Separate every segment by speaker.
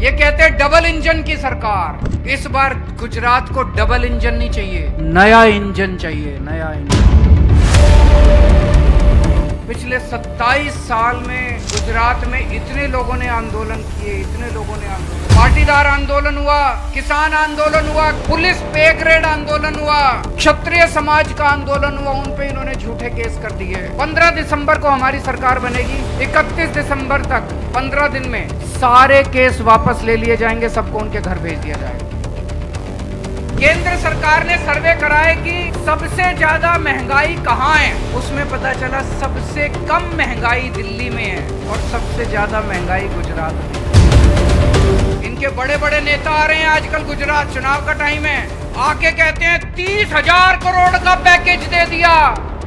Speaker 1: ये कहते हैं डबल इंजन की सरकार। इस बार गुजरात को डबल इंजन नहीं चाहिए, नया इंजन चाहिए, नया इंजन। पिछले 27 साल में गुजरात में इतने लोगों ने आंदोलन किए, इतने लोगों ने आंदोलन, पाटीदार आंदोलन हुआ, किसान आंदोलन हुआ, पुलिस पे ग्रेड आंदोलन हुआ, क्षत्रिय समाज का आंदोलन हुआ, उन पे इन्होंने झूठे केस कर दिए। 15 दिसंबर को हमारी सरकार बनेगी, 31 दिसंबर तक 15 दिन में सारे केस वापस ले लिए जाएंगे, सबको उनके घर भेज दिया जाएगा। केंद्र सरकार ने सर्वे कराया कि सबसे ज्यादा महंगाई कहाँ है, उसमें पता चला सबसे कम महंगाई दिल्ली में है और सबसे ज्यादा महंगाई गुजरात में। इनके बड़े बड़े नेता आ रहे हैं आजकल, गुजरात चुनाव का टाइम है, आके कहते हैं 30,000 करोड़ का पैकेज दे दिया।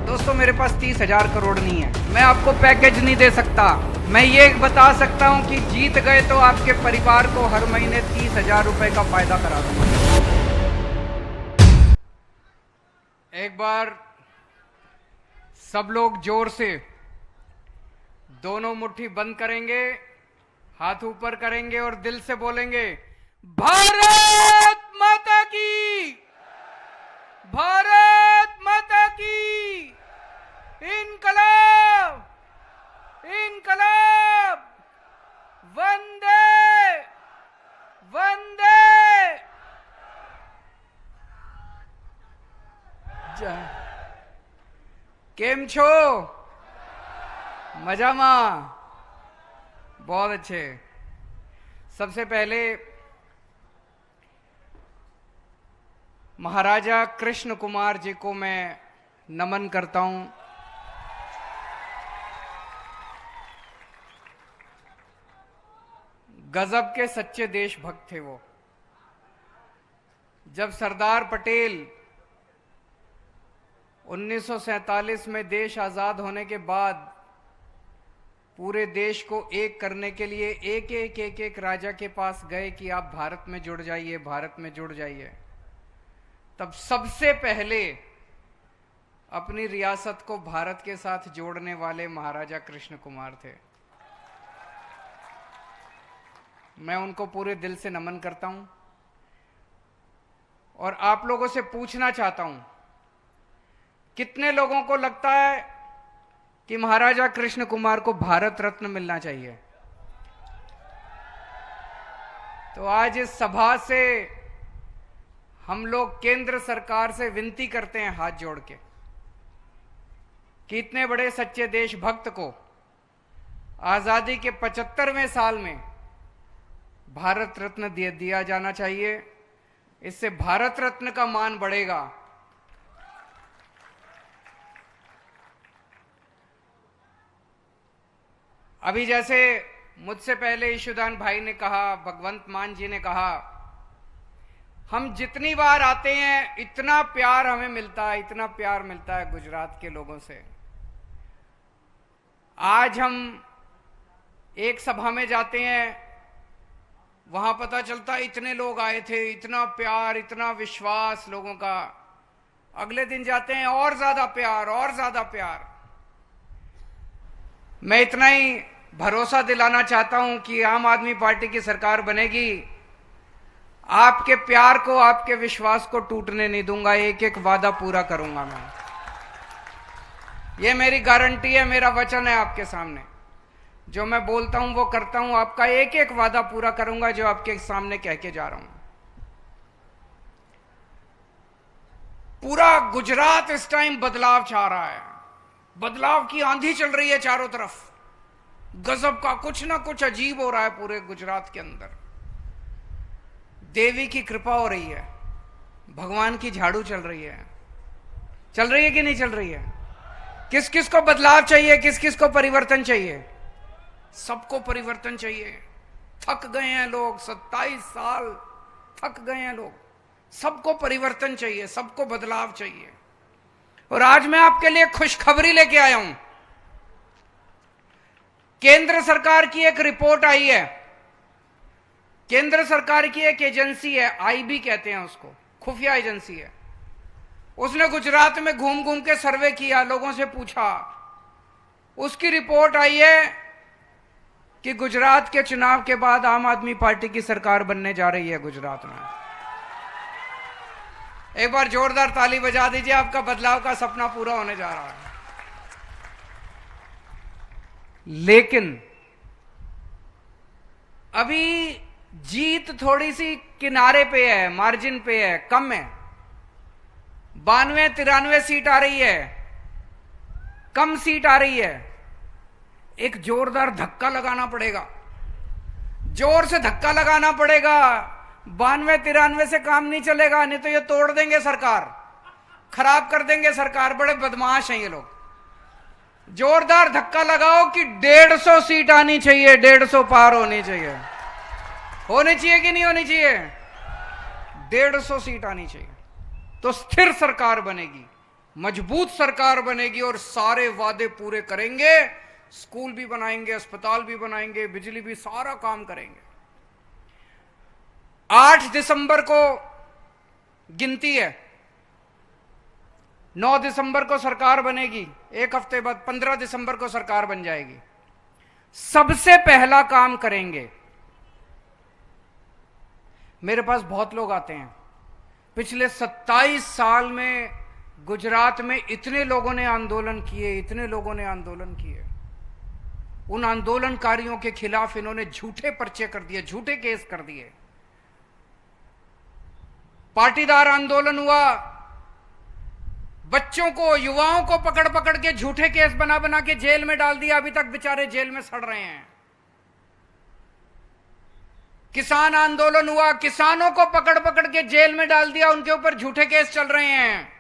Speaker 1: दोस्तों मेरे पास 30,000 करोड़ नहीं है, मैं आपको पैकेज नहीं दे सकता। मैं ये बता सकता हूँ कि जीत गए तो आपके परिवार को हर महीने 30,000 रुपए का फायदा करा दूंगा। एक बार सब लोग जोर से दोनों मुट्ठी बंद करेंगे, हाथ ऊपर करेंगे और दिल से बोलेंगे, भारत माता की, भारत माता की, इनकलाब, इनकलाब, वंदे वंदे। केम छो? मजामा? बहुत अच्छे। सबसे पहले महाराजा कृष्ण कुमार जी को मैं नमन करता हूं। गजब के सच्चे देशभक्त थे वो। जब सरदार पटेल 1947 में देश आजाद होने के बाद पूरे देश को एक करने के लिए एक राजा के पास गए कि आप भारत में जुड़ जाइए, भारत में जुड़ जाइए, तब सबसे पहले अपनी रियासत को भारत के साथ जोड़ने वाले महाराजा कृष्ण कुमार थे। मैं उनको पूरे दिल से नमन करता हूं और आप लोगों से पूछना चाहता हूं, कितने लोगों को लगता है कि महाराजा कृष्ण कुमार को भारत रत्न मिलना चाहिए? तो आज इस सभा से हम लोग केंद्र सरकार से विनती करते हैं हाथ जोड़ के कि इतने बड़े सच्चे देशभक्त को आजादी के 75वें साल में भारत रत्न दिया जाना चाहिए। इससे भारत रत्न का मान बढ़ेगा। अभी जैसे मुझसे पहले ईशुदान भाई ने कहा, भगवंत मान जी ने कहा, हम जितनी बार आते हैं इतना प्यार हमें मिलता है, इतना प्यार मिलता है गुजरात के लोगों से। आज हम एक सभा में जाते हैं, वहां पता चलता है इतने लोग आए थे, इतना प्यार, इतना विश्वास लोगों का। अगले दिन जाते हैं और ज्यादा प्यार, और ज्यादा प्यार। मैं इतना ही भरोसा दिलाना चाहता हूं कि आम आदमी पार्टी की सरकार बनेगी, आपके प्यार को, आपके विश्वास को टूटने नहीं दूंगा, एक एक वादा पूरा करूंगा मैं। ये मेरी गारंटी है, मेरा वचन है आपके सामने। जो मैं बोलता हूं वो करता हूं, आपका एक एक वादा पूरा करूंगा जो आपके सामने कह के जा रहा हूं। पूरा गुजरात इस टाइम बदलाव चाह रहा है, बदलाव की आंधी चल रही है चारों तरफ। गजब का कुछ ना कुछ अजीब हो रहा है पूरे गुजरात के अंदर। देवी की कृपा हो रही है, भगवान की झाड़ू चल रही है। चल रही है कि नहीं चल रही है? किस किस को बदलाव चाहिए, किस किस को परिवर्तन चाहिए? सबको परिवर्तन चाहिए। थक गए हैं लोग, 27 साल थक गए हैं लोग। सबको परिवर्तन चाहिए, सबको बदलाव चाहिए। और आज मैं आपके लिए खुशखबरी लेके आया हूं। केंद्र सरकार की एक रिपोर्ट आई है। केंद्र सरकार की एक एजेंसी है, आईबी कहते हैं उसको, खुफिया एजेंसी है। उसने गुजरात में घूम घूम के सर्वे किया, लोगों से पूछा। उसकी रिपोर्ट आई है कि गुजरात के चुनाव के बाद आम आदमी पार्टी की सरकार बनने जा रही है गुजरात में। एक बार जोरदार ताली बजा दीजिए, आपका बदलाव का सपना पूरा होने जा रहा है। लेकिन अभी जीत थोड़ी सी किनारे पे है, मार्जिन पे है, कम है। 92-93 सीट आ रही है, कम सीट आ रही है। एक जोरदार धक्का लगाना पड़ेगा, जोर से धक्का लगाना पड़ेगा। 92-93 से काम नहीं चलेगा, नहीं तो ये तोड़ देंगे सरकार, खराब कर देंगे सरकार। बड़े बदमाश हैं ये लोग। जोरदार धक्का लगाओ कि 150 सीट आनी चाहिए, 150 पार होनी चाहिए। होनी चाहिए कि नहीं होनी चाहिए? 150 सीट आनी चाहिए, तो स्थिर सरकार बनेगी, मजबूत सरकार बनेगी और सारे वादे पूरे करेंगे। स्कूल भी बनाएंगे, अस्पताल भी बनाएंगे, बिजली भी, सारा काम करेंगे। 8 दिसंबर को गिनती है, 9 दिसंबर को सरकार बनेगी, एक हफ्ते बाद 15 दिसंबर को सरकार बन जाएगी। सबसे पहला काम करेंगे, मेरे पास बहुत लोग आते हैं, पिछले 27 साल में गुजरात में इतने लोगों ने आंदोलन किए, इतने लोगों ने आंदोलन किए। उन आंदोलनकारियों के खिलाफ इन्होंने झूठे पर्चे कर दिए, झूठे केस कर दिए। पाटीदार आंदोलन हुआ, बच्चों को, युवाओं को पकड़ पकड़ के झूठे केस बना बना के जेल में डाल दिया, अभी तक बेचारे जेल में सड़ रहे हैं। किसान आंदोलन हुआ, किसानों को पकड़ पकड़ के जेल में डाल दिया, उनके ऊपर झूठे केस चल रहे हैं।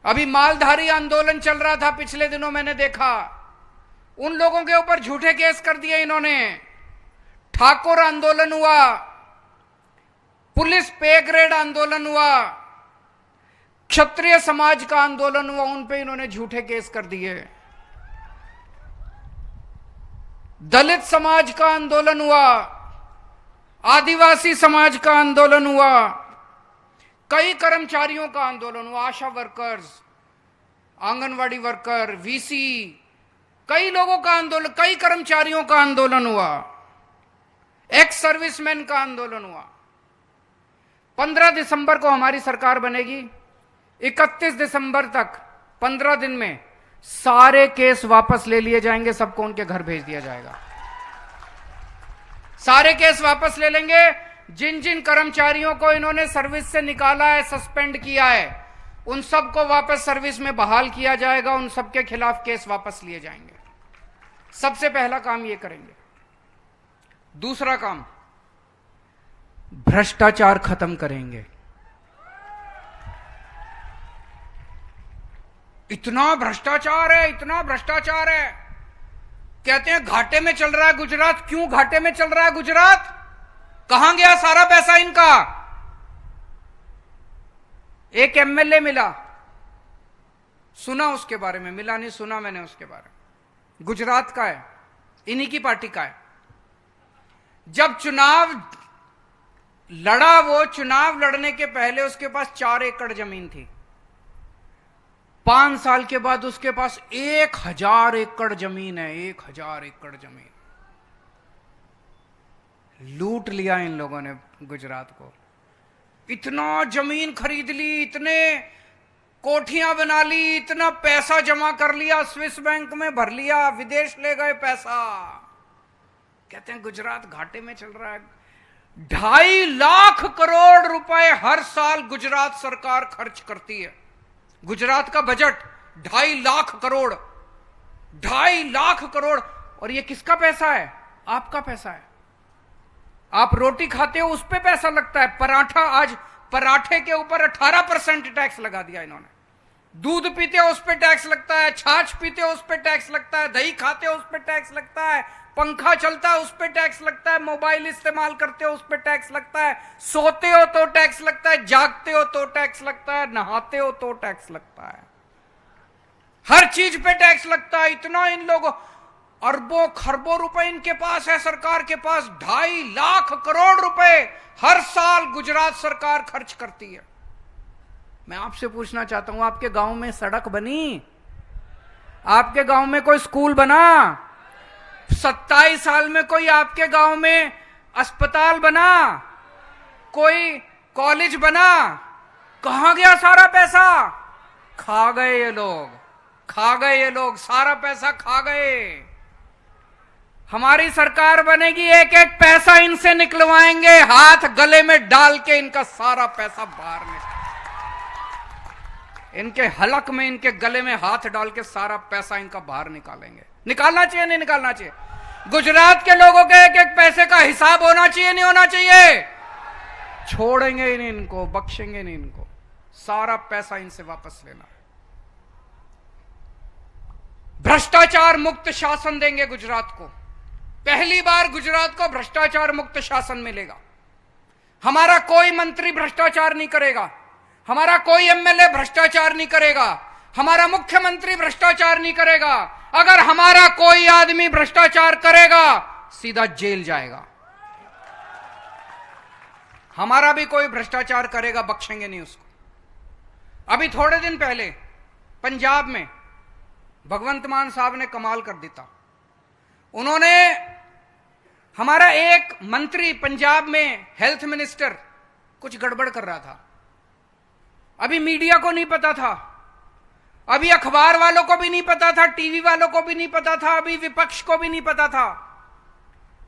Speaker 1: अभी मालधारी आंदोलन चल रहा था पिछले दिनों, मैंने देखा, उन लोगों के ऊपर झूठे केस कर दिए इन्होंने। ठाकुर आंदोलन हुआ, पुलिस पे ग्रेड आंदोलन हुआ, क्षत्रिय समाज का आंदोलन हुआ, उन पे इन्होंने झूठे केस कर दिए। दलित समाज का आंदोलन हुआ, आदिवासी समाज का आंदोलन हुआ, कई कर्मचारियों का आंदोलन हुआ, आशा वर्कर्स, आंगनवाड़ी वर्कर, वीसी, कई लोगों का आंदोलन, कई कर्मचारियों का आंदोलन हुआ, एक्स सर्विसमैन का आंदोलन हुआ। 15 दिसंबर को हमारी सरकार बनेगी, 31 दिसंबर तक 15 दिन में सारे केस वापस ले लिए जाएंगे, सबको उनके घर भेज दिया जाएगा। सारे केस वापस ले लेंगे। जिन जिन कर्मचारियों को इन्होंने सर्विस से निकाला है, सस्पेंड किया है, उन सबको वापस सर्विस में बहाल किया जाएगा, उन सबके खिलाफ केस वापस लिए जाएंगे। सबसे पहला काम ये करेंगे। दूसरा काम, भ्रष्टाचार खत्म करेंगे। इतना भ्रष्टाचार है, इतना भ्रष्टाचार है, कहते हैं घाटे में चल रहा है गुजरात। क्यों घाटे में चल रहा है गुजरात? कहां गया सारा पैसा इनका? एक एमएलए मिला, सुना उसके बारे में, मिला नहीं सुना मैंने उसके बारे में। गुजरात का है, इन्हीं की पार्टी का है। जब चुनाव लड़ा, वो चुनाव लड़ने के पहले उसके पास 4 एकड़ जमीन थी। 5 साल के बाद उसके पास 1000 एकड़ जमीन है, 1000 एकड़ जमीन। लूट लिया इन लोगों ने गुजरात को। इतना जमीन खरीद ली, इतने कोठियां बना ली, इतना पैसा जमा कर लिया, स्विस बैंक में भर लिया, विदेश ले गए पैसा। कहते हैं गुजरात घाटे में चल रहा है। 2.5 लाख करोड़ रुपए हर साल गुजरात सरकार खर्च करती है। गुजरात का बजट 2.5 लाख करोड़, 2.5 लाख करोड़। और ये किसका पैसा है? आपका पैसा है। आप रोटी खाते हो, उस पे पैसा लगता है। पराठा, आज पराठे के ऊपर 18% टैक्स लगा दिया इन्होंने। दूध पीते हो उस पे टैक्स लगता है, छाछ पीते हो उस पे टैक्स लगता है, दही खाते हो उस पे टैक्स लगता है, पंखा चलता है उस पे टैक्स लगता है, मोबाइल इस्तेमाल करते हो उस पे टैक्स लगता है, सोते हो तो टैक्स लगता है, जागते हो तो टैक्स लगता है, नहाते हो तो टैक्स लगता है, हर चीज पे टैक्स लगता है। इतना इन लोगों, अरबों खरबों रुपए इनके पास है, सरकार के पास। 2.5 लाख करोड़ रुपए हर साल गुजरात सरकार खर्च करती है। मैं आपसे पूछना चाहता हूं, आपके गांव में सड़क बनी? आपके गांव में कोई स्कूल बना? 27 साल में कोई आपके गांव में अस्पताल बना, कोई कॉलेज बना? कहां गया सारा पैसा? खा गए ये लोग, खा गए ये लोग, सारा पैसा खा गए। हमारी सरकार बनेगी, एक एक पैसा इनसे निकलवाएंगे, हाथ गले में डाल के इनका सारा पैसा बाहर निकाल, इनके हलक में, इनके गले में हाथ डाल के सारा पैसा इनका बाहर निकालेंगे। निकालना चाहिए नहीं निकालना चाहिए? गुजरात के लोगों के एक एक पैसे का हिसाब होना चाहिए नहीं होना चाहिए? छोड़ेंगे ही नहीं इनको, बख्शेंगे नहीं इनको, सारा पैसा इनसे वापस लेना है। भ्रष्टाचार मुक्त शासन देंगे गुजरात को। पहली बार गुजरात को भ्रष्टाचार मुक्त शासन मिलेगा। हमारा कोई मंत्री भ्रष्टाचार नहीं करेगा, हमारा कोई एमएलए भ्रष्टाचार नहीं करेगा, हमारा मुख्यमंत्री भ्रष्टाचार नहीं करेगा। अगर हमारा कोई आदमी भ्रष्टाचार करेगा सीधा जेल जाएगा। हमारा भी कोई भ्रष्टाचार करेगा, बख्शेंगे नहीं उसको। अभी थोड़े दिन पहले पंजाब में भगवंत मान साहब ने कमाल कर दिया। उन्होंने, हमारा एक मंत्री पंजाब में हेल्थ मिनिस्टर कुछ गड़बड़ कर रहा था, अभी मीडिया को नहीं पता था, अभी अखबार वालों को भी नहीं पता था, टीवी वालों को भी नहीं पता था, अभी विपक्ष को भी नहीं पता था।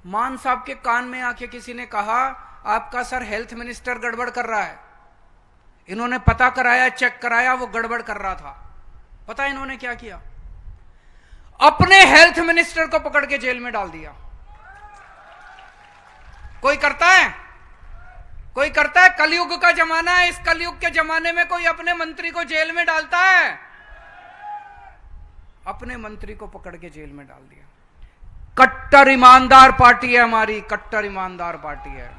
Speaker 1: मान साहब के कान में आके किसी ने कहा, आपका सर हेल्थ मिनिस्टर गड़बड़ कर रहा है। इन्होंने पता कराया, चेक कराया, वो गड़बड़ कर रहा था। पता इन्होंने क्या किया? अपने हेल्थ मिनिस्टर को पकड़ के जेल में डाल दिया। कोई करता है? कोई करता है? कलयुग का जमाना है, इस कलयुग के जमाने में कोई अपने मंत्री को जेल में डालता है? अपने मंत्री को पकड़ के जेल में डाल दिया। कट्टर ईमानदार पार्टी है हमारी, कट्टर ईमानदार पार्टी है,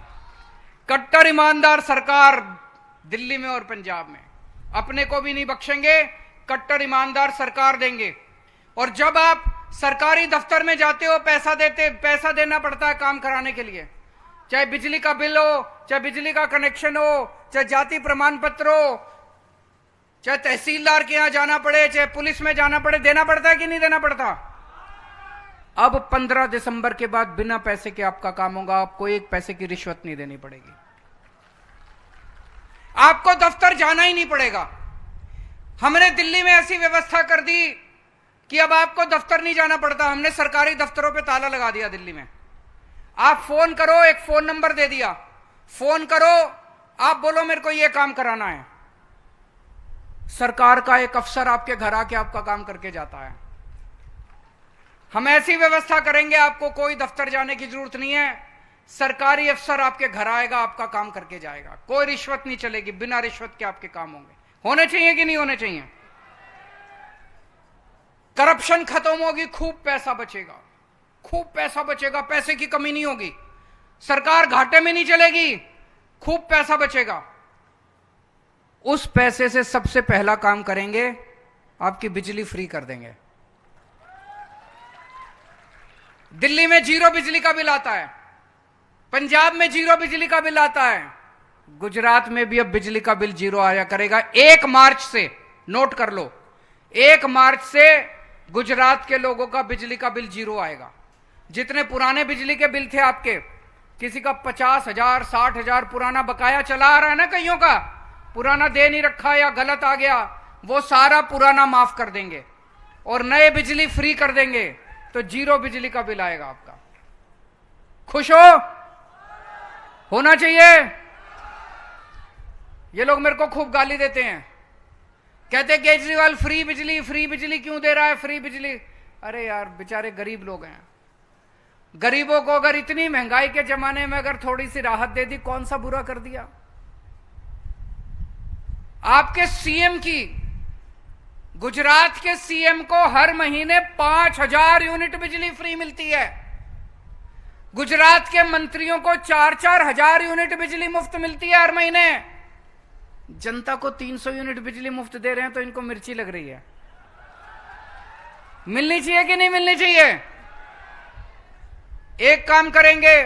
Speaker 1: कट्टर ईमानदार सरकार दिल्ली में और पंजाब में। अपने को भी नहीं बख्शेंगे, कट्टर ईमानदार सरकार देंगे। और जब आप सरकारी दफ्तर में जाते हो, पैसा देना पड़ता है काम कराने के लिए, चाहे बिजली का बिल हो, चाहे बिजली का कनेक्शन हो, चाहे जाति प्रमाण पत्र हो, चाहे तहसीलदार के यहां जाना पड़े, चाहे पुलिस में जाना पड़े, देना पड़ता है कि नहीं देना पड़ता? अब 15 दिसंबर के बाद बिना पैसे के आपका काम होगा, आपको एक पैसे की रिश्वत नहीं देनी पड़ेगी, आपको दफ्तर जाना ही नहीं पड़ेगा। हमने दिल्ली में ऐसी व्यवस्था कर दी कि अब आपको दफ्तर नहीं जाना पड़ता। हमने सरकारी दफ्तरों पे ताला लगा दिया दिल्ली में। आप फोन करो, एक फोन नंबर दे दिया, फोन करो, आप बोलो मेरे को ये काम कराना है, सरकार का एक अफसर आपके घर आके आपका काम करके जाता है। हम ऐसी व्यवस्था करेंगे, आपको कोई दफ्तर जाने की जरूरत नहीं है, सरकारी अफसर आपके घर आएगा, आपका काम करके जाएगा। कोई रिश्वत नहीं चलेगी, बिना रिश्वत के आपके काम होंगे। होने चाहिए कि नहीं होने चाहिए? करप्शन खत्म होगी, खूब पैसा बचेगा, खूब पैसा बचेगा, पैसे की कमी नहीं होगी, सरकार घाटे में नहीं चलेगी, खूब पैसा बचेगा। उस पैसे से सबसे पहला काम करेंगे, आपकी बिजली फ्री कर देंगे। दिल्ली में 0 बिजली का बिल आता है, पंजाब में 0 बिजली का बिल आता है, गुजरात में भी अब बिजली का बिल 0 आया करेगा। 1 मार्च से, नोट कर लो, 1 मार्च से गुजरात के लोगों का बिजली का बिल 0 आएगा। जितने पुराने बिजली के बिल थे आपके, किसी का 50,000 60,000 पुराना बकाया चला आ रहा है ना, कईयों का पुराना दे नहीं रखा या गलत आ गया, वो सारा पुराना माफ कर देंगे और नए बिजली फ्री कर देंगे, तो 0 बिजली का बिल आएगा आपका। खुश होना चाहिए। ये लोग मेरे को खूब गाली देते हैं, कहते केजरीवाल फ्री बिजली क्यों दे रहा है, फ्री बिजली। अरे यार, बेचारे गरीब लोग हैं, गरीबों को अगर इतनी महंगाई के जमाने में अगर थोड़ी सी राहत दे दी, कौन सा बुरा कर दिया? आपके सीएम की, गुजरात के सीएम को हर महीने 5,000 यूनिट बिजली फ्री मिलती है। गुजरात के मंत्रियों को 4-4 हजार यूनिट बिजली मुफ्त मिलती है हर महीने। जनता को 300 यूनिट बिजली मुफ्त दे रहे हैं तो इनको मिर्ची लग रही है। मिलनी चाहिए कि नहीं मिलनी चाहिए? एक काम करेंगे,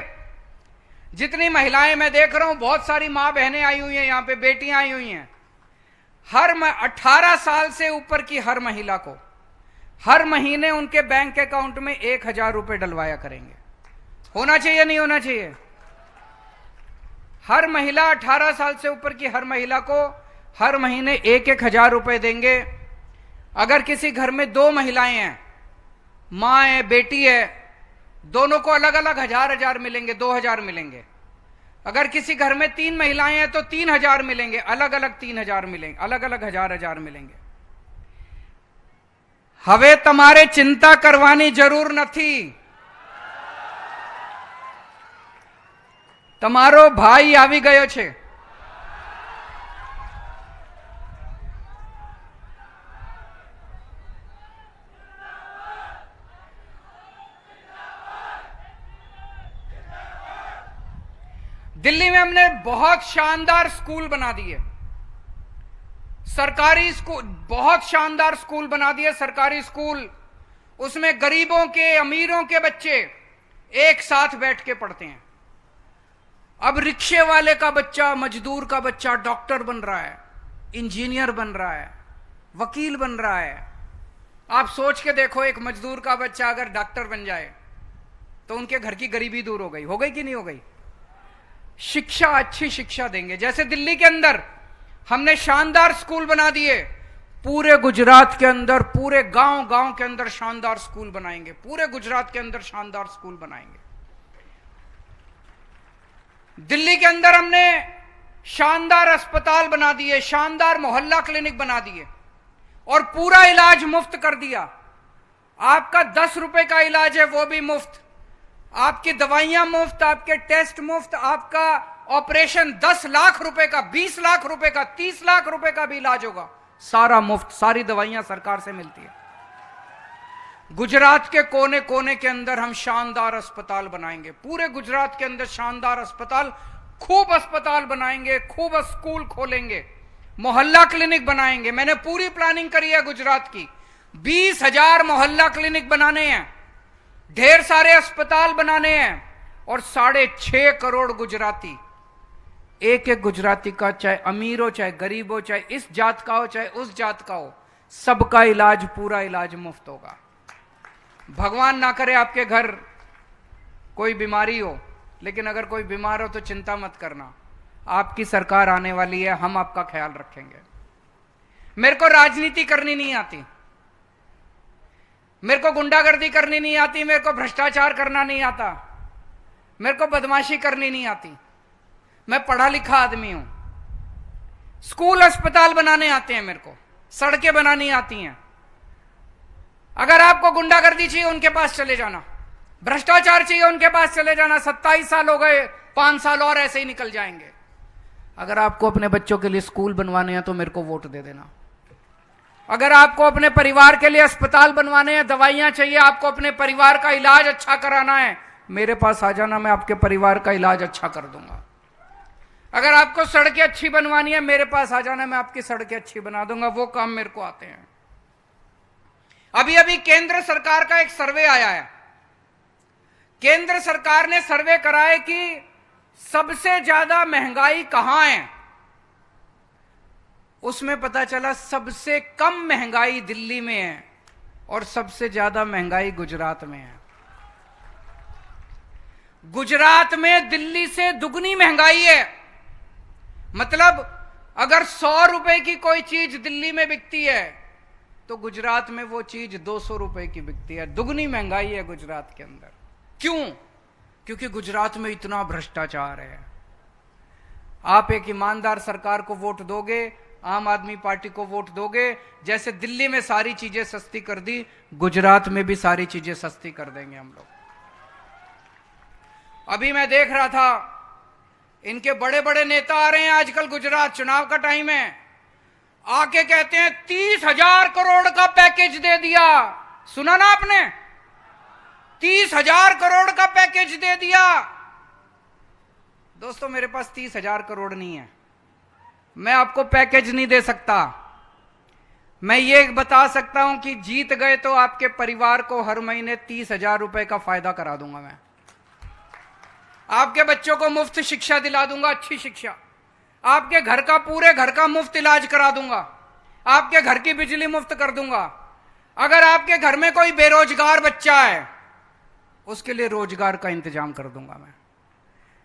Speaker 1: जितनी महिलाएं मैं देख रहा हूं, बहुत सारी मां बहनें आई हुई हैं यहां पे, बेटियां आई हुई हैं, हर 18 साल से ऊपर की हर महिला को हर महीने उनके बैंक अकाउंट में 1,000 रुपए डलवाया करेंगे। होना चाहिए नहीं होना चाहिए? हर महिला 18 साल से ऊपर की हर महिला को हर महीने 1,000 रुपए देंगे। अगर किसी घर में 2 महिलाएं हैं, मां है, बेटी है, दोनों को अलग अलग 1,000 मिलेंगे, 2,000 मिलेंगे। अगर किसी घर में 3 महिलाएं हैं तो 3,000 मिलेंगे, अलग अलग 3,000 मिलेंगे, अलग अलग 1,000 मिलेंगे। हवे તમારે चिंता करवानी जरूर નથી। તમારો ભાઈ આવી ગયો છે। दिल्ली में हमने बहुत शानदार स्कूल बना दिए, सरकारी स्कूल, बहुत शानदार स्कूल बना दिए, सरकारी स्कूल। उसमें गरीबों के, अमीरों के बच्चे एक साथ बैठ के पढ़ते हैं। अब रिक्शे वाले का बच्चा, मजदूर का बच्चा डॉक्टर बन रहा है, इंजीनियर बन रहा है, वकील बन रहा है। आप सोच के देखो, एक मजदूर का बच्चा अगर डॉक्टर बन जाए तो उनके घर की गरीबी दूर हो गई कि नहीं हो गई? शिक्षा, अच्छी शिक्षा देंगे। जैसे दिल्ली के अंदर हमने शानदार स्कूल बना दिए, पूरे गुजरात के अंदर, पूरे गांव गांव के अंदर शानदार स्कूल बनाएंगे, पूरे गुजरात के अंदर शानदार स्कूल बनाएंगे। दिल्ली के अंदर हमने शानदार अस्पताल बना दिए, शानदार मोहल्ला क्लिनिक बना दिए और पूरा इलाज मुफ्त कर दिया। आपका 10 रुपए का इलाज है वो भी मुफ्त, आपकी दवाइयां मुफ्त, आपके टेस्ट मुफ्त, आपका ऑपरेशन 10 लाख रुपए का, 20 लाख रुपए का, 30 लाख रुपए का भी इलाज होगा, सारा मुफ्त, सारी दवाइयां सरकार से मिलती है। गुजरात के कोने कोने के अंदर हम शानदार अस्पताल बनाएंगे, पूरे गुजरात के अंदर शानदार अस्पताल, खूब अस्पताल बनाएंगे, खूब स्कूल खोलेंगे, मोहल्ला क्लिनिक बनाएंगे। मैंने पूरी प्लानिंग करी है गुजरात की, 20,000 मोहल्ला क्लिनिक बनाने हैं, ढेर सारे अस्पताल बनाने हैं और 6.5 करोड़ गुजराती, एक एक गुजराती का, चाहे अमीर हो, चाहे गरीब हो, चाहे इस जात का हो, चाहे उस जात का हो, सबका इलाज, पूरा इलाज मुफ्त होगा। भगवान ना करे आपके घर कोई बीमारी हो, लेकिन अगर कोई बीमार हो तो चिंता मत करना, आपकी सरकार आने वाली है, हम आपका ख्याल रखेंगे। मेरे को राजनीति करनी नहीं आती, मेरे को गुंडागर्दी करनी नहीं आती, मेरे को भ्रष्टाचार करना नहीं आता, मेरे को बदमाशी करनी नहीं आती। मैं पढ़ा लिखा आदमी हूं, स्कूल अस्पताल बनाने आते हैं, मेरे को सड़कें बनानी आती हैं। अगर आपको गुंडागर्दी चाहिए उनके पास चले जाना, भ्रष्टाचार चाहिए उनके पास चले जाना। 27 साल हो गए, 5 साल और ऐसे ही निकल जाएंगे। अगर आपको अपने बच्चों के लिए स्कूल बनवाने हैं तो मेरे को वोट दे देना। अगर आपको अपने परिवार के लिए अस्पताल बनवाने हैं, दवाइयां चाहिए, आपको अपने परिवार का इलाज अच्छा कराना है, मेरे पास आ जाना, मैं आपके परिवार का इलाज अच्छा कर दूंगा। अगर आपको सड़कें अच्छी बनवानी है, मेरे पास आ जाना, मैं आपकी सड़कें अच्छी बना दूंगा। वो काम मेरे को आते हैं। अभी अभी केंद्र सरकार का एक सर्वे आया है, केंद्र सरकार ने सर्वे करा है कि सबसे ज्यादा महंगाई कहां है। उसमें पता चला सबसे कम महंगाई दिल्ली में है और सबसे ज्यादा महंगाई गुजरात में है। गुजरात में दिल्ली से दुगनी महंगाई है। मतलब अगर 100 रुपए की कोई चीज दिल्ली में बिकती है तो गुजरात में वो चीज 200 रुपए की बिकती है। दुगनी महंगाई है गुजरात के अंदर। क्यों? क्योंकि गुजरात में इतना भ्रष्टाचार है। आप एक ईमानदार सरकार को वोट दोगे, आम आदमी पार्टी को वोट दोगे, जैसे दिल्ली में सारी चीजें सस्ती कर दी, गुजरात में भी सारी चीजें सस्ती कर देंगे हम लोग। अभी मैं देख रहा था, इनके बड़े बड़े नेता आ रहे हैं आजकल, गुजरात चुनाव का टाइम है, आके कहते हैं 30,000 करोड़ का पैकेज दे दिया। सुना ना आपने? 30,000 करोड़ का पैकेज दे दिया। दोस्तों मेरे पास 30,000 करोड़ नहीं है, मैं आपको पैकेज नहीं दे सकता। मैं ये बता सकता हूं कि जीत गए तो आपके परिवार को हर महीने 30,000 रुपए का फायदा करा दूंगा। मैं आपके बच्चों को मुफ्त शिक्षा दिला दूंगा, अच्छी शिक्षा। आपके घर का, पूरे घर का मुफ्त इलाज करा दूंगा। आपके घर की बिजली मुफ्त कर दूंगा। अगर आपके घर में कोई बेरोजगार बच्चा है, उसके लिए रोजगार का इंतजाम कर दूंगा मैं।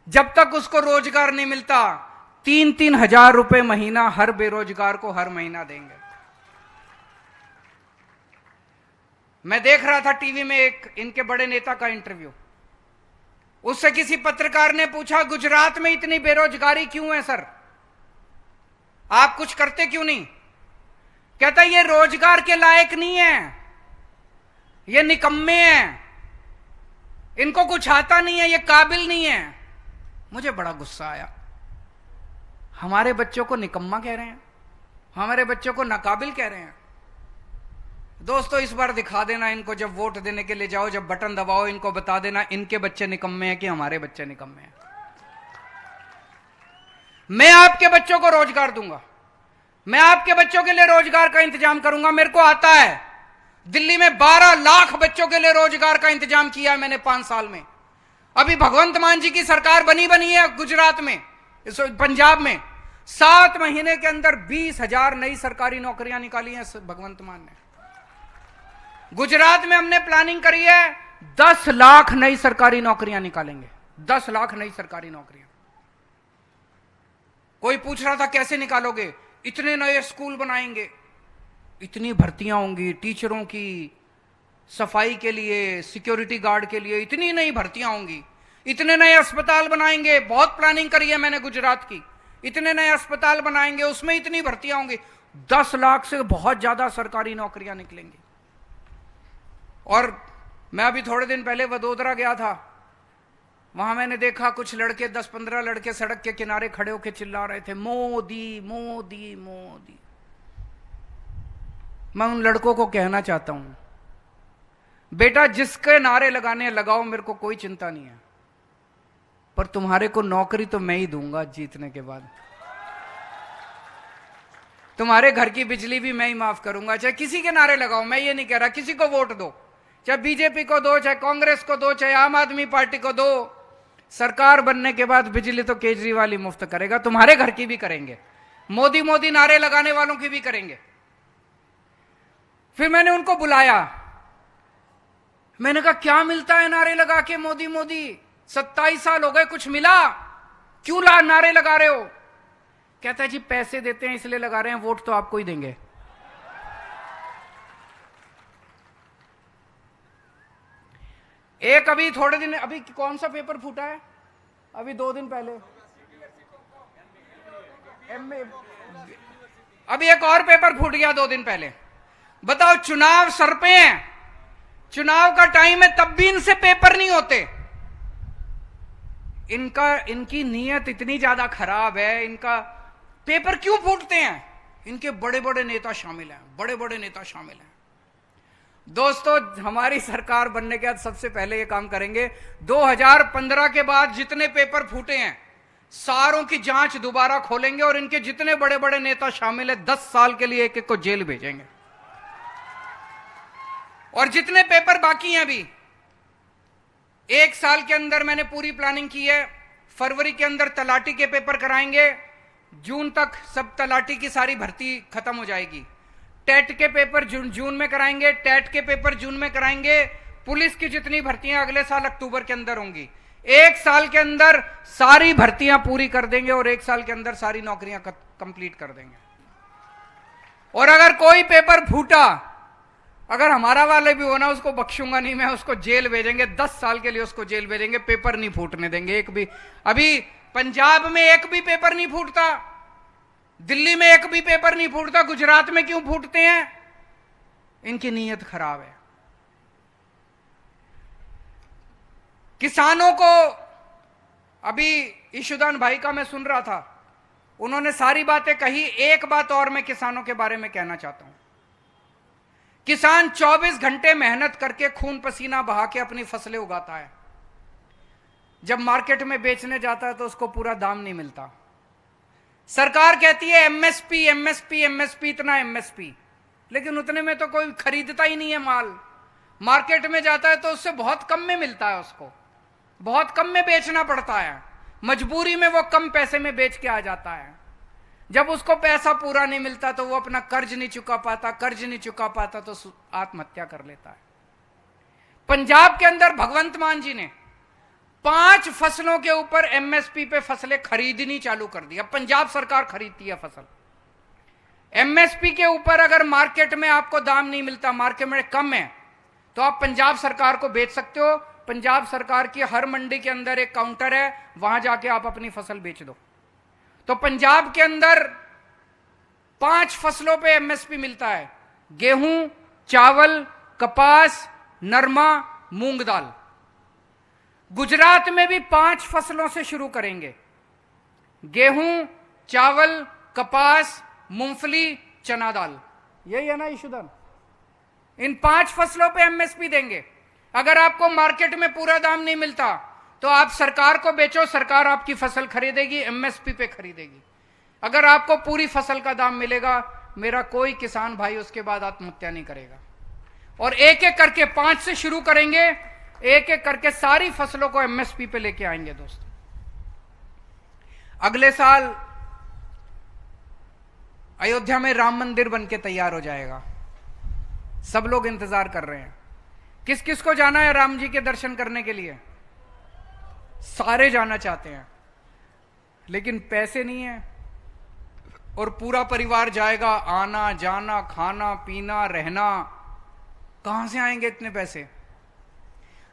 Speaker 1: जब तक उसको रोजगार नहीं मिलता, 3-3 हजार रुपए महीना हर बेरोजगार को हर महीना देंगे। मैं देख रहा था टीवी में एक इनके बड़े नेता का इंटरव्यू। उससे किसी पत्रकार ने पूछा, गुजरात में इतनी बेरोजगारी क्यों है सर, आप कुछ करते क्यों नहीं? कहता ये रोजगार के लायक नहीं है, ये निकम्मे हैं, इनको कुछ आता नहीं है, ये काबिल नहीं है। मुझे बड़ा गुस्सा आया। हमारे बच्चों को निकम्मा कह रहे हैं, हमारे बच्चों को नाकाबिल कह रहे हैं। दोस्तों, इस बार दिखा देना इनको, जब वोट देने के लिए जाओ, जब बटन दबाओ, इनको बता देना इनके बच्चे निकम्मे हैं कि हमारे बच्चे निकम्मे हैं। मैं आपके बच्चों को रोजगार दूंगा, मैं आपके बच्चों के लिए रोजगार का इंतजाम करूंगा। मेरे को आता है, दिल्ली में 12 लाख बच्चों के लिए रोजगार का इंतजाम किया है मैंने 5 साल में। अभी भगवंत मान जी की सरकार बनी है गुजरात में, पंजाब में, 7 महीने के अंदर 20,000 नई सरकारी नौकरियां निकाली हैं भगवंत मान ने। गुजरात में हमने प्लानिंग करी है 10 लाख नई सरकारी नौकरियां निकालेंगे, 10 लाख नई सरकारी नौकरियां। कोई पूछ रहा था कैसे निकालोगे? इतने नए स्कूल बनाएंगे, इतनी भर्तियां होंगी टीचरों की, सफाई के लिए, सिक्योरिटी गार्ड के लिए इतनी नई भर्तियां होंगी, इतने नए अस्पताल बनाएंगे। बहुत प्लानिंग करी है मैंने गुजरात की, इतने नए अस्पताल बनाएंगे, उसमें इतनी भर्तियां होंगी। 10 लाख से बहुत ज्यादा सरकारी नौकरियां निकलेंगी। और मैं अभी थोड़े दिन पहले वडोदरा गया था, वहां मैंने देखा कुछ लड़के, 10-15 लड़के सड़क के किनारे खड़े होकर चिल्ला रहे थे, मोदी मोदी मोदी। मैं उन लड़कों को कहना चाहता हूं, बेटा जिसके नारे लगाने लगाओ, मेरे को कोई चिंता नहीं है, पर तुम्हारे को नौकरी तो मैं ही दूंगा जीतने के बाद। तुम्हारे घर की बिजली भी मैं ही माफ करूंगा। चाहे किसी के नारे लगाओ, मैं ये नहीं कह रहा किसी को वोट दो, चाहे बीजेपी को दो, चाहे कांग्रेस को दो, चाहे आम आदमी पार्टी को दो। सरकार बनने के बाद बिजली तो केजरीवाल ही मुफ्त करेगा, तुम्हारे घर की भी करेंगे, मोदी मोदी नारे लगाने वालों की भी करेंगे। फिर मैंने उनको बुलाया, मैंने कहा क्या मिलता है नारे लगा के मोदी मोदी? 27 साल हो गए, कुछ मिला? क्यों नारे लगा रहे हो? कहता है जी पैसे देते हैं इसलिए लगा रहे हैं, वोट तो आपको ही देंगे। एक अभी थोड़े दिन, अभी कौन सा पेपर फूटा है? अभी 2 दिन पहले अभी एक और पेपर फूट गया 2 दिन पहले। बताओ, चुनाव सर पे हैं, चुनाव का टाइम है, तब भी इनसे पेपर नहीं होते। इनकी नीयत इतनी ज्यादा खराब है, इनका पेपर क्यों फूटते हैं? इनके बड़े बड़े नेता शामिल हैं, बड़े बड़े नेता शामिल हैं। दोस्तों, हमारी सरकार बनने के बाद सबसे पहले ये काम करेंगे, 2015 के बाद जितने पेपर फूटे हैं सारों की जांच दोबारा खोलेंगे और इनके जितने बड़े बड़े नेता शामिल है 10 साल के लिए एक एक को जेल भेजेंगे। और जितने पेपर बाकी हैं अभी, 1 साल के अंदर मैंने पूरी प्लानिंग की है। फरवरी के अंदर तलाटी के पेपर कराएंगे, जून तक सब तलाटी की सारी भर्ती खत्म हो जाएगी। टेट के पेपर जून में कराएंगे, टेट के पेपर जून में कराएंगे। पुलिस की जितनी भर्तियां अगले साल अक्टूबर के अंदर होंगी। 1 साल के अंदर सारी भर्तियां पूरी कर देंगे और 1 साल के अंदर सारी नौकरियां कंप्लीट कर देंगे। और अगर कोई पेपर फूटा, अगर हमारा वाले भी होना, उसको बख्शूंगा नहीं मैं, उसको जेल भेजेंगे, 10 साल के लिए उसको जेल भेजेंगे। पेपर नहीं फूटने देंगे एक भी। अभी पंजाब में एक भी पेपर नहीं फूटता, दिल्ली में एक भी पेपर नहीं फूटता, गुजरात में क्यों फूटते हैं? इनकी नीयत खराब है। किसानों को, अभी ईशुदान भाई का मैं सुन रहा था, उन्होंने सारी बातें कही। एक बात और मैं किसानों के बारे में कहना चाहता हूं। किसान 24 घंटे मेहनत करके खून पसीना बहा के अपनी फसलें उगाता है। जब मार्केट में बेचने जाता है तो उसको पूरा दाम नहीं मिलता। सरकार कहती है एमएसपी एमएसपी एमएसपी, इतना एमएसपी, लेकिन उतने में तो कोई खरीदता ही नहीं है माल। मार्केट में जाता है तो उससे बहुत कम में मिलता है, उसको बहुत कम में बेचना पड़ता है, मजबूरी में वो कम पैसे में बेच के आ जाता है। जब उसको पैसा पूरा नहीं मिलता तो वो अपना कर्ज नहीं चुका पाता तो आत्महत्या कर लेता है। पंजाब के अंदर भगवंत मान जी ने 5 फसलों के ऊपर एमएसपी पे फसलें खरीदनी चालू कर दी। अब पंजाब सरकार खरीदती है फसल। एमएसपी के ऊपर अगर मार्केट में आपको दाम नहीं मिलता, मार्केट में कम है, तो आप पंजाब सरकार को बेच सकते हो। पंजाब सरकार की हर मंडी के अंदर एक काउंटर है, वहां जाके आप अपनी फसल बेच दो। तो पंजाब के अंदर 5 फसलों पे एमएसपी मिलता है, गेहूं, चावल, कपास, नरमा, मूंग दाल। गुजरात में भी 5 फसलों से शुरू करेंगे, गेहूं, चावल, कपास, मूंगफली, चना दाल। यही है ना इशूदान? इन 5 फसलों पे एमएसपी देंगे। अगर आपको मार्केट में पूरा दाम नहीं मिलता तो आप सरकार को बेचो, सरकार आपकी फसल खरीदेगी, एमएसपी पे खरीदेगी। अगर आपको पूरी फसल का दाम मिलेगा, मेरा कोई किसान भाई उसके बाद आत्महत्या नहीं करेगा। और एक एक करके 5 से शुरू करेंगे, एक एक करके सारी फसलों को एमएसपी पे लेके आएंगे। दोस्तों, अगले साल अयोध्या में राम मंदिर बनके तैयार हो जाएगा। सब लोग इंतजार कर रहे हैं। किस किस को जाना है राम जी के दर्शन करने के लिए? सारे जाना चाहते हैं, लेकिन पैसे नहीं है। और पूरा परिवार जाएगा, आना जाना, खाना पीना, रहना, कहां से आएंगे इतने पैसे?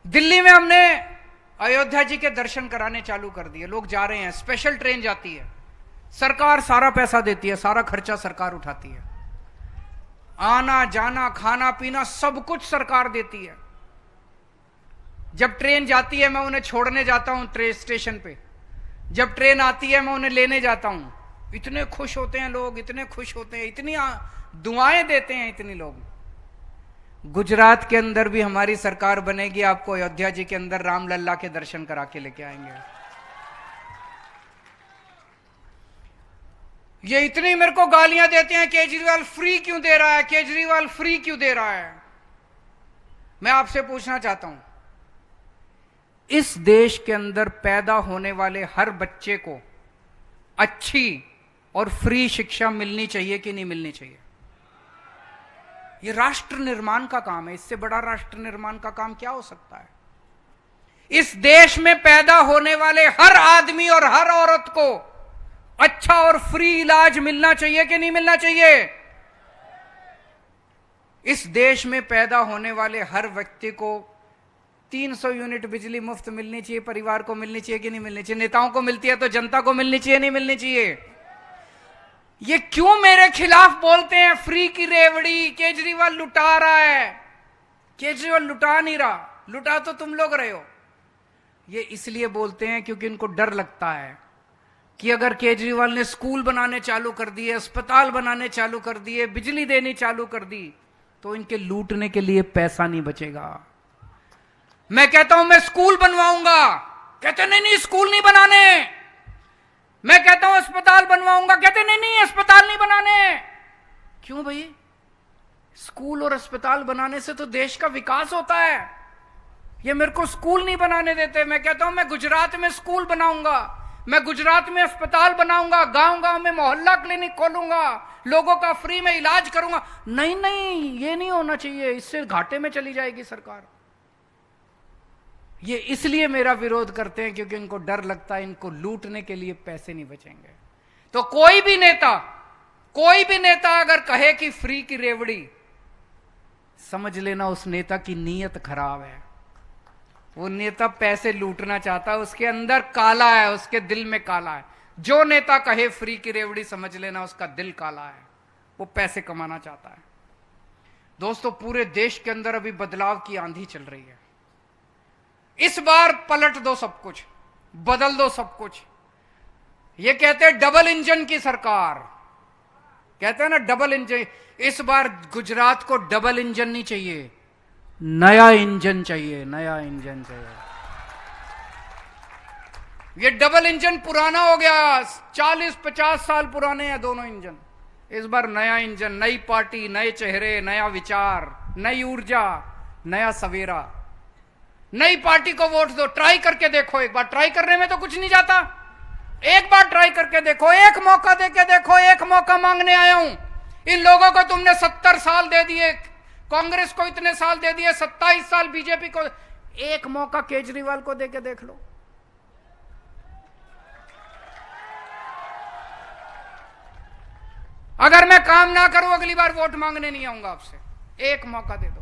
Speaker 1: दिल्ली में हमने अयोध्या जी के दर्शन कराने चालू कर दिए। लोग जा रहे हैं, स्पेशल ट्रेन जाती है, सरकार सारा पैसा देती है, सारा खर्चा सरकार उठाती है। आना जाना, खाना पीना, सब कुछ सरकार देती है। जब ट्रेन जाती है मैं उन्हें छोड़ने जाता हूं ट्रेन स्टेशन पे, जब ट्रेन आती है मैं उन्हें लेने जाता हूं। इतने खुश होते हैं लोग, इतने खुश होते हैं, इतनी दुआएं देते हैं इतनी लोग। गुजरात के अंदर भी हमारी सरकार बनेगी, आपको अयोध्या जी के अंदर राम लल्ला के दर्शन करा के लेके आएंगे। ये इतनी मेरे को गालियां देते हैं, केजरीवाल फ्री क्यों दे रहा है, केजरीवाल फ्री क्यों दे रहा है। मैं आपसे पूछना चाहता हूं, इस देश के अंदर पैदा होने वाले हर बच्चे को अच्छी और फ्री शिक्षा मिलनी चाहिए कि नहीं मिलनी चाहिए? ये राष्ट्र निर्माण का काम है। इससे बड़ा राष्ट्र निर्माण का काम क्या हो सकता है? इस देश में पैदा होने वाले हर आदमी और हर औरत को अच्छा और फ्री इलाज मिलना चाहिए कि नहीं मिलना चाहिए? इस देश में पैदा होने वाले हर व्यक्ति को 300 यूनिट बिजली मुफ्त मिलनी चाहिए, परिवार को मिलनी चाहिए कि नहीं मिलनी चाहिए? नेताओं को मिलती है तो जनता को मिलनी चाहिए नहीं मिलनी चाहिए? ये क्यों मेरे खिलाफ बोलते हैं फ्री की रेवड़ी, केजरीवाल लुटा रहा है? केजरीवाल लुटा नहीं रहा, लुटा तो तुम लोग रहे हो। ये इसलिए बोलते हैं क्योंकि इनको डर लगता है कि अगर केजरीवाल ने स्कूल बनाने चालू कर दिए, अस्पताल बनाने चालू कर दिए, बिजली देनी चालू कर दी, तो इनके लूटने के लिए पैसा नहीं बचेगा। मैं कहता हूं मैं स्कूल बनवाऊंगा, कहते नहीं नहीं स्कूल नहीं बनाने। मैं कहता हूं अस्पताल बनवाऊंगा, कहते नहीं नहीं अस्पताल नहीं बनाने। क्यों भाई? स्कूल और अस्पताल बनाने से तो देश का विकास होता है। ये मेरे को स्कूल नहीं बनाने देते। मैं कहता हूं मैं गुजरात में स्कूल बनाऊंगा, मैं गुजरात में अस्पताल बनाऊंगा, गांव गांव में मोहल्ला क्लिनिक खोलूंगा, लोगों का फ्री में इलाज करूंगा। नहीं नहीं, ये नहीं होना चाहिए, इससे घाटे में चली जाएगी सरकार। ये इसलिए मेरा विरोध करते हैं क्योंकि इनको डर लगता है इनको लूटने के लिए पैसे नहीं बचेंगे। तो कोई भी नेता अगर कहे कि फ्री की रेवड़ी, समझ लेना उस नेता की नीयत खराब है। वो नेता पैसे लूटना चाहता है, उसके अंदर काला है, उसके दिल में काला है। जो नेता कहे फ्री की रेवड़ी, समझ लेना उसका दिल काला है, वो पैसे कमाना चाहता है। दोस्तों, पूरे देश के अंदर अभी बदलाव की आंधी चल रही है। इस बार पलट दो सब कुछ, बदल दो सब कुछ। ये कहते हैं डबल इंजन की सरकार, कहते हैं ना डबल इंजन। इस बार गुजरात को डबल इंजन नहीं चाहिए, नया इंजन चाहिए, नया इंजन चाहिए। ये डबल इंजन पुराना हो गया, 40-50 साल पुराने हैं दोनों इंजन। इस बार नया इंजन, नई पार्टी, नए चेहरे, नया विचार, नई ऊर्जा, नया सवेरा। नई पार्टी को वोट दो, ट्राई करके देखो एक बार। ट्राई करने में तो कुछ नहीं जाता, एक बार ट्राई करके देखो, एक मौका देके देखो, एक मौका मांगने आया हूं। इन लोगों को तुमने 70 साल दे दिए, कांग्रेस को इतने साल दे दिए, 27 साल बीजेपी को। एक मौका केजरीवाल को देके देख लो। अगर मैं काम ना करूं अगली बार वोट मांगने नहीं आऊंगा आपसे। एक मौका दे दो।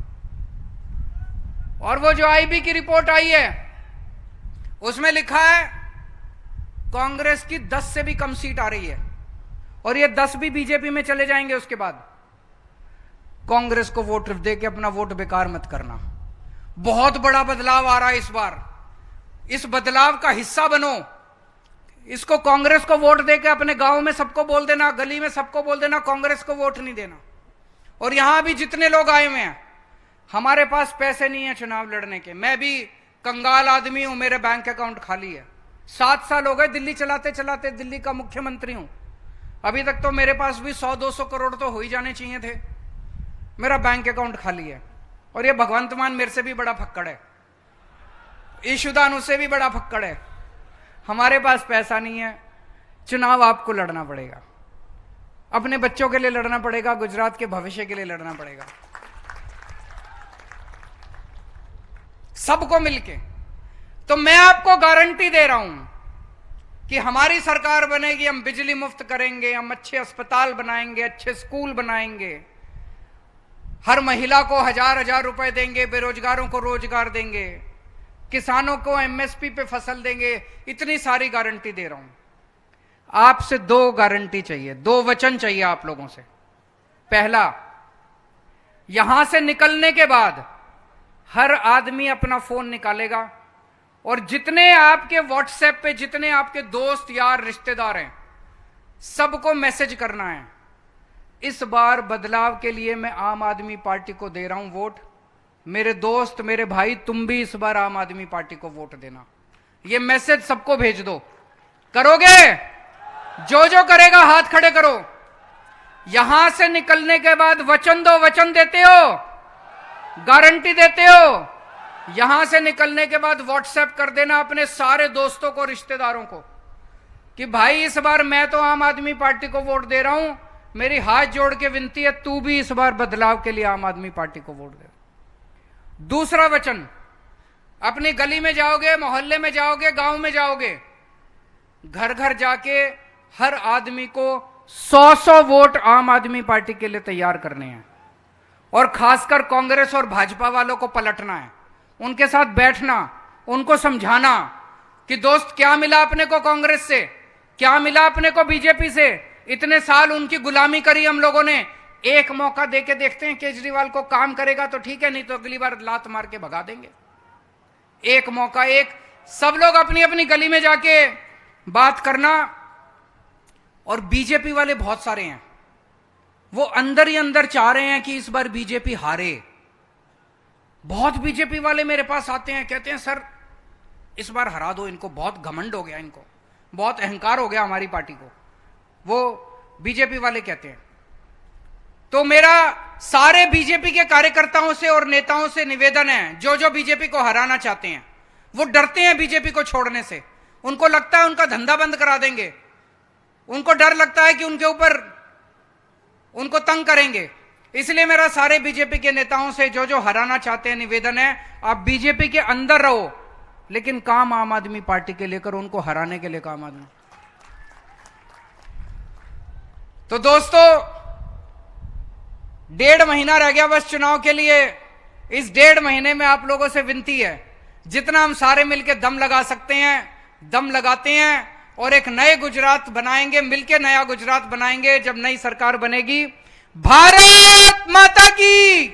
Speaker 1: और वो जो आईबी की रिपोर्ट आई है उसमें लिखा है कांग्रेस की 10 से भी कम सीट आ रही है और ये 10 भी बीजेपी में चले जाएंगे। उसके बाद कांग्रेस को वोट देके अपना वोट बेकार मत करना। बहुत बड़ा बदलाव आ रहा है इस बार। इस बदलाव का हिस्सा बनो। इसको कांग्रेस को वोट देके अपने गांव में सबको बोल देना, गली में सबको बोल देना कांग्रेस को वोट नहीं देना। और यहां भी जितने लोग आए हुए हैं, हमारे पास पैसे नहीं है चुनाव लड़ने के। मैं भी कंगाल आदमी हूं, मेरे बैंक अकाउंट खाली है। 7 साल हो गए दिल्ली चलाते चलाते, दिल्ली का मुख्यमंत्री हूं। अभी तक तो मेरे पास भी 100-200 करोड़ तो हो ही जाने चाहिए थे। मेरा बैंक अकाउंट खाली है। और ये भगवंत मान मेरे से भी बड़ा फक्कड़ है, ईशुदान उससे भी बड़ा फक्कड़ है। हमारे पास पैसा नहीं है। चुनाव आपको लड़ना पड़ेगा, अपने बच्चों के लिए लड़ना पड़ेगा, गुजरात के भविष्य के लिए लड़ना पड़ेगा, सबको मिलके। तो मैं आपको गारंटी दे रहा हूं कि हमारी सरकार बनेगी, हम बिजली मुफ्त करेंगे, हम अच्छे अस्पताल बनाएंगे, अच्छे स्कूल बनाएंगे, हर महिला को 1000-1000 रुपए देंगे, बेरोजगारों को रोजगार देंगे, किसानों को एमएसपी पे फसल देंगे। इतनी सारी गारंटी दे रहा हूं। आपसे 2 गारंटी चाहिए, 2 वचन चाहिए आप लोगों से। पहला, यहां से निकलने के बाद हर आदमी अपना फोन निकालेगा और जितने आपके व्हाट्सएप पे जितने आपके दोस्त यार रिश्तेदार हैं, सबको मैसेज करना है इस बार बदलाव के लिए मैं आम आदमी पार्टी को दे रहा हूं वोट। मेरे दोस्त, मेरे भाई, तुम भी इस बार आम आदमी पार्टी को वोट देना। ये मैसेज सबको भेज दो। करोगे? जो जो करेगा हाथ खड़े करो। यहां से निकलने के बाद वचन दो। वचन देते हो? गारंटी देते हो? यहां से निकलने के बाद व्हाट्सएप कर देना अपने सारे दोस्तों को, रिश्तेदारों को कि भाई इस बार मैं तो आम आदमी पार्टी को वोट दे रहा हूं, मेरी हाथ जोड़ के विनती है तू भी इस बार बदलाव के लिए आम आदमी पार्टी को वोट दे। दूसरा वचन, अपनी गली में जाओगे, मोहल्ले में जाओगे, गांव में जाओगे, घर घर जाके हर आदमी को 100-100 वोट आम आदमी पार्टी के लिए तैयार करने हैं। और खासकर कांग्रेस और भाजपा वालों को पलटना है, उनके साथ बैठना, उनको समझाना कि दोस्त क्या मिला अपने को कांग्रेस से, क्या मिला अपने को बीजेपी से। इतने साल उनकी गुलामी करी हम लोगों ने। एक मौका देके देखते हैं केजरीवाल को, काम करेगा तो ठीक है, नहीं तो अगली बार लात मार के भगा देंगे। एक मौका, एक सब लोग अपनी अपनी गली में जाके बात करना। और बीजेपी वाले बहुत सारे हैं, वो अंदर ही अंदर चाह रहे हैं कि इस बार बीजेपी हारे। बहुत बीजेपी वाले मेरे पास आते हैं, कहते हैं सर इस बार हरा दो इनको, बहुत घमंड हो गया इनको, बहुत अहंकार हो गया हमारी पार्टी को, वो बीजेपी वाले कहते हैं। तो मेरा सारे बीजेपी के कार्यकर्ताओं से और नेताओं से निवेदन है, जो जो बीजेपी को हराना चाहते हैं, वो डरते हैं बीजेपी को छोड़ने से। उनको लगता है उनका धंधा बंद करा देंगे, उनको डर लगता है कि उनके ऊपर उनको तंग करेंगे। इसलिए मेरा सारे बीजेपी के नेताओं से, जो जो हराना चाहते हैं, निवेदन है आप बीजेपी के अंदर रहो, लेकिन काम आम आदमी पार्टी के लिए करो, उनको हराने के लिए काम आदमी। तो दोस्तों 1.5 महीना रह गया बस चुनाव के लिए। इस 1.5 महीने में आप लोगों से विनती है, जितना हम सारे मिलकर दम लगा सकते हैं दम लगाते हैं और एक नए गुजरात बनाएंगे, मिलकर नया गुजरात बनाएंगे जब नई सरकार बनेगी। भारत माता की।